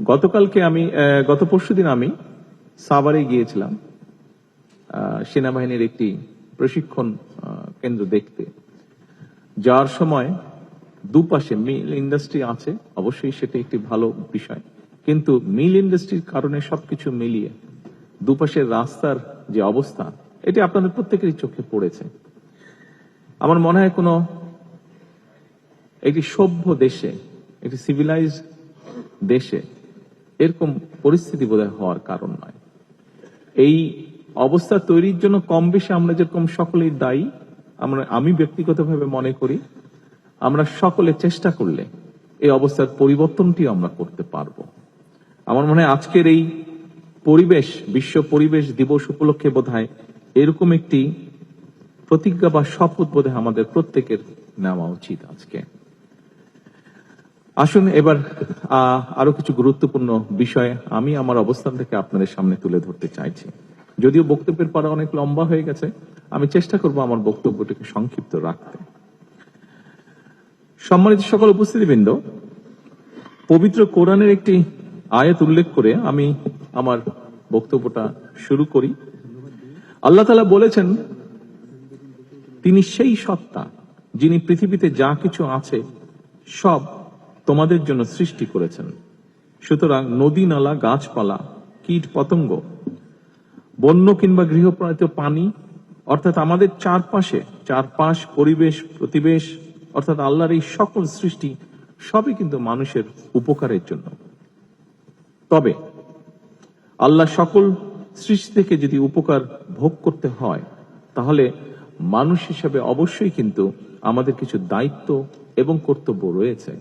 গত পরশুদিন আমি সাভারে গিয়েছিলাম সেনাবাহিনীর একটি প্রশিক্ষণ কেন্দ্র দেখতে। যার সময় দুপাশে মিল ইন্ডাস্ট্রি আছে, অবশ্যই সেটা একটি ভালো বিষয়, কিন্তু মিল ইন্ডাস্ট্রির কারণে সবকিছু মিলিয়ে দুপাশের রাস্তার যে অবস্থা, এটি আপনাদের প্রত্যেকেরই চোখে পড়েছে। আমার মনে হয় কোনো একটি সভ্য দেশে, একটি সিভিলাইজ দেশে এরকম পরিস্থিতি বোধহয় হওয়ার কারণ নয়। এই অবস্থা তৈরির জন্য কম বেশি আমরা যেরকম সকলেই দায়ী, আমি ব্যক্তিগতভাবে মনে করি আমরা সকলে চেষ্টা করলে এই অবস্থার পরিবর্তনটি আমরা করতে পারবো। আমার মনে হয় আজকের এই পরিবেশ, বিশ্ব পরিবেশ দিবস উপলক্ষে বোধহয় এরকম একটি প্রতিজ্ঞা বা শপথ বোধহয় আমাদের প্রত্যেকের নেওয়া উচিত আজকে। আসুন এবার আরো কিছু গুরুত্বপূর্ণ বিষয় আমি আমার অবস্থান থেকে আপনাদের সামনে তুলে ধরতে চাইছি। যদিও বক্তব্যের পর অনেক লম্বা হয়ে গেছে, আমি চেষ্টা করব আমার বক্তব্যটিকে সংক্ষিপ্ত রাখতে। সম্মানিত সকল উপস্থিতিবৃন্দ, পবিত্র কোরআনের একটি আয়াত উল্লেখ করে আমি আমার বক্তব্যটা শুরু করি। আল্লাহ তাআলা বলেছেন, তিনি সেই সত্তা যিনি পৃথিবীতে যা কিছু আছে সব তোমাদের জন্য সৃষ্টি করেছেন। সুতরাং নদী, নালা, গাছপালা, কীট পতঙ্গ, বন্য কিংবা গৃহপালিত পানি, অর্থাৎ আমাদের চারপাশ পরিবেশ প্রতিবেশ, অর্থাৎ আল্লাহর এই সকল সৃষ্টি সবই কিন্তু মানুষের উপকারের জন্য। তবে আল্লাহ সকল সৃষ্টি থেকে যদি উপকার ভোগ করতে হয়, তাহলে মানুষ হিসেবে অবশ্যই কিন্তু আমাদের কিছু দায়িত্ব এবং কর্তব্য রয়েছে,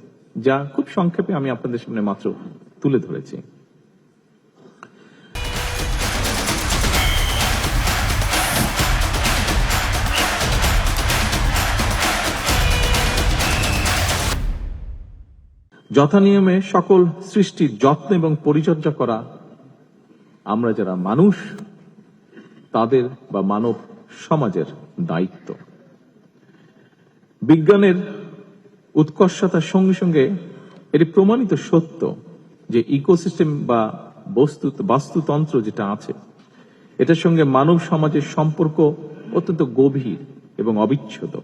যা খুব সংক্ষেপে আমি আপনাদের সামনে মাত্র তুলে ধরেছি। যথানিয়মে সকল সৃষ্টির যত্ন এবং পরিচর্যা করা আমরা যারা মানুষ তাদের বা মানব সমাজের দায়িত্ব। বিজ্ঞানের উৎকর্ষতার সঙ্গে সঙ্গে এটি প্রমাণিত সত্য যে ইকোসিস্টেম বা বাস্তুতন্ত্র যেটা আছে, এটার সঙ্গে মানব সমাজের সম্পর্ক অত্যন্ত গভীর এবং অবিচ্ছেদ্য।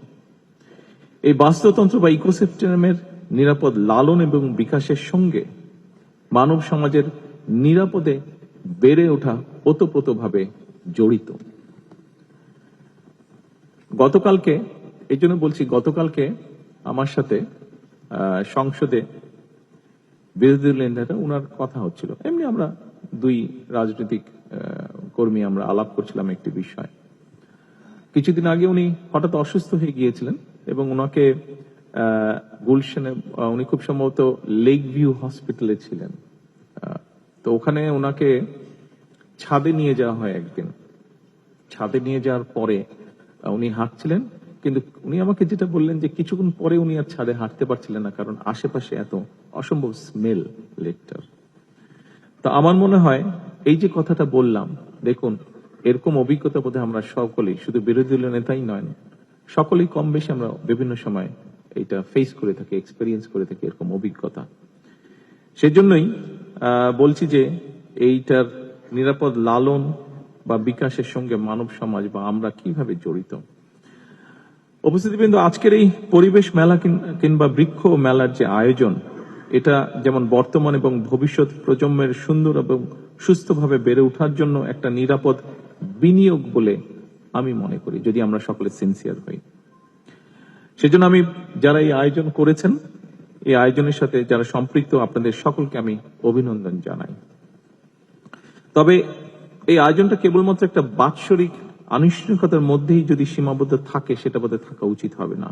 এই বাস্তুতন্ত্র বা ইকোসিস্টেমের নিরাপদ লালন এবং বিকাশের সঙ্গে মানব সমাজের নিরাপদে বেড়ে ওঠা ওতপ্রোতভাবে জড়িত। গতকালকে আমার সাথে সংসদে বিরোধী দলীয় নেতা ওনার কথা হচ্ছিল, এমনি আমরা দুই রাজনৈতিক কর্মী আমরা আলাপ করছিলাম একটি বিষয়। কিছুদিন আগে উনি হঠাৎ অসুস্থ হয়ে গিয়েছিলেন এবং ওনাকে গুলশানে, উনি খুব সম্ভবত লেক ভিউ হসপিটালে ছিলেন, তো ওখানে ওনাকে ছাদে নিয়ে যাওয়া হয়। একদিন ছাদে নিয়ে যাওয়ার পরে উনি হাঁটছিলেন, কিন্তু উনি আমাকে যেটা বললেন যে কিছুক্ষণ পরে উনি আর ছাদে হাঁটতে পারছিলেন না, কারণ আশেপাশে এত অসম্ভব স্মেল লেকটার। তো আমার মনে হয় এই যে কথাটা বললাম, দেখুন এরকম অভিজ্ঞতা বোধহয় আমরা সকলেই, শুধু বিরোধী দলীয় নেতাই নয়, সকলেই কম বেশি আমরা বিভিন্ন সময় এটা ফেস করে থাকি, এক্সপেরিয়েন্স করে থাকি এরকম অভিজ্ঞতা। সেজন্যই বলছি যে এইটার নিরাপদ লালন বা বিকাশের সঙ্গে মানব সমাজ বা আমরা কিভাবে জড়িত। উপস্থিতিবৃন্দ, আজকের এই পরিবেশ মেলা কিংবা বৃক্ষ মেলার যে আয়োজন, এটা যেমন বর্তমান এবং ভবিষ্যৎ প্রজন্মের সুন্দর এবং সুস্থভাবে বেড়ে ওঠার জন্য একটা নিরাপদ বিনিয়োগ বলে আমি মনে করি, যদি আমরা সকলে সিনসিয়ার হই। সেজন্য আমি যারা এই আয়োজন করেছেন, এই আয়োজনের সাথে যারা সম্পৃক্ত, আপনাদের সকলকে আমি অভিনন্দন জানাই। তবে এই আয়োজনটা কেবলমাত্র একটা বাৎসরিক আনুষ্ঠানিকতার মধ্যেই যদি সীমাবদ্ধ থাকে, সেটা বোধহয় থাকা উচিত হবে না।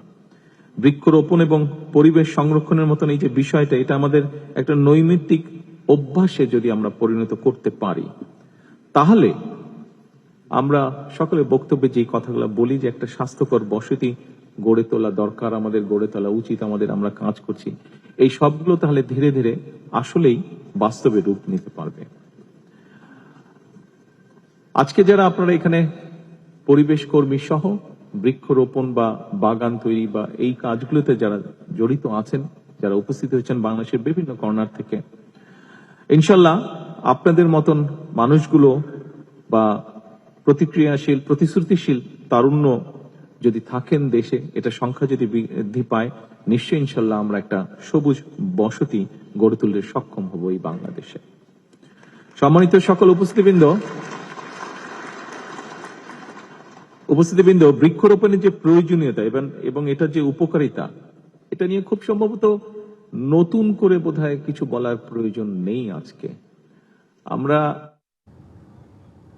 বৃক্ষরোপণ এবং পরিবেশ সংরক্ষণের মতন এই যে বিষয়টা, এটা আমাদের একটা নৈমিত্তিক অভ্যাসে যদি আমরা পরিণত করতে পারি, তাহলে আমরা সকলে বক্তব্যে যে কথাগুলো বলি যে একটা স্বাস্থ্যকর বসতি গড়ে তোলা দরকার, আমাদের গড়ে তোলা উচিত, আমরা কাজ করছি, এই সবগুলো তাহলে ধীরে ধীরে আসলেই বাস্তবে রূপ নিতে পারবে। আজকে যারা আপনারা এখানে পরিবেশ কর্মী সহ বৃক্ষরোপণ বা বাগান তৈরি বা এই কাজগুলোতে যারা জড়িত আছেন, যারা উপস্থিত হয়েছেন বাংলাদেশের বিভিন্ন কর্নার থেকে, ইনশাল্লাহ আপনাদের মতন মানুষগুলো বা প্রতিক্রিয়াশীল প্রতিশ্রুতিশীল তারুণ্য যদি থাকেন দেশে, এটা সংখ্যা যদি বৃদ্ধি পায়, নিশ্চয়ই ইনশাল্লাহ আমরা একটা সবুজ বসতি গড়ে তুলতে সক্ষম হব এই বাংলাদেশে। সম্মানিত সকল উপস্থিতিবৃন্দ, বৃক্ষরোপণের যে প্রয়োজনীয়তা এবং এটার যে উপকারিতা, এটা নিয়ে খুব সম্ভবত নতুন করে বোধহয় কিছু বলার প্রয়োজন নেই। আজকে আমরা